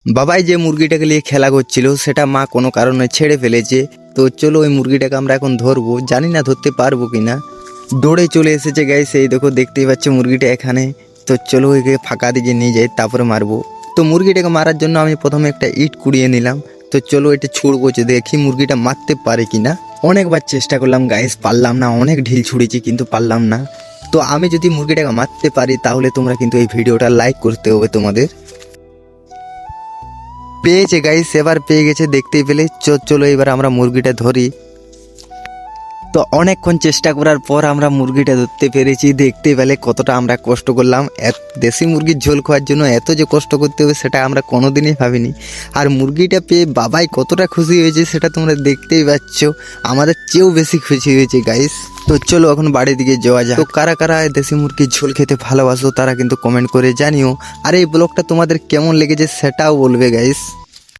বাবাই যে মুরগিটাকে নিয়ে খেলা করছিল সেটা মা কোনো কারণে ছেড়ে ফেলেছে। তো চলো ওই মুরগিটাকে আমরা এখন ধরবো, জানি না ধরতে পারবো কিনা। দৌড়ে চলে এসেছে গাইস, এই দেখো দেখতেই পাচ্ছ মুরগিটা এখানে। তো চলো ওইকে ফাঁকা দিকে নিয়ে যাই, তারপরে মারবো। তো মুরগিটাকে মারার জন্য আমি প্রথমে একটা ইট কুড়িয়ে নিলাম। তো চলো এটা ছুড়বো, যে দেখি মুরগিটা মারতে পারে কিনা। অনেকবার চেষ্টা করলাম গাইস, পারলাম না, অনেক ঢিল ছুঁড়েছি কিন্তু পারলাম না। তো আমি যদি মুরগিটাকে মারতে পারি তাহলে তোমরা কিন্তু এই ভিডিওটা লাইক করতে হবে তোমাদের। পেয়েছে গাইস, এবার পেয়ে গেছে দেখতেই পেলে। চলো এবার আমরা মুরগিটা ধরি। তো অনেকক্ষণ চেষ্টা করার পর আমরা মুরগিটা ধরতে পেরেছি। দেখতে পেলে কতটা আমরা কষ্ট করলাম। দেশি মুরগির ঝোল খাওয়ার জন্য এত যে কষ্ট করতে হবে সেটা আমরা কোনোদিনই ভাবিনি। আর মুরগিটা পেয়ে বাবাই কতটা খুশি হয়েছে সেটা তোমরা দেখতেই পাচ্ছ, আমাদের চেয়েও বেশি খুশি হয়েছে গাইস। তো চলো এখন বাড়ির দিকে যাওয়া যায়। তো কারা কারা দেশি মুরগির ঝোল খেতে ভালোবাসো তারা কিন্তু কমেন্ট করে জানিও। আর এই ব্লগটা তোমাদের কেমন লেগেছে সেটাও বলবে গাইস।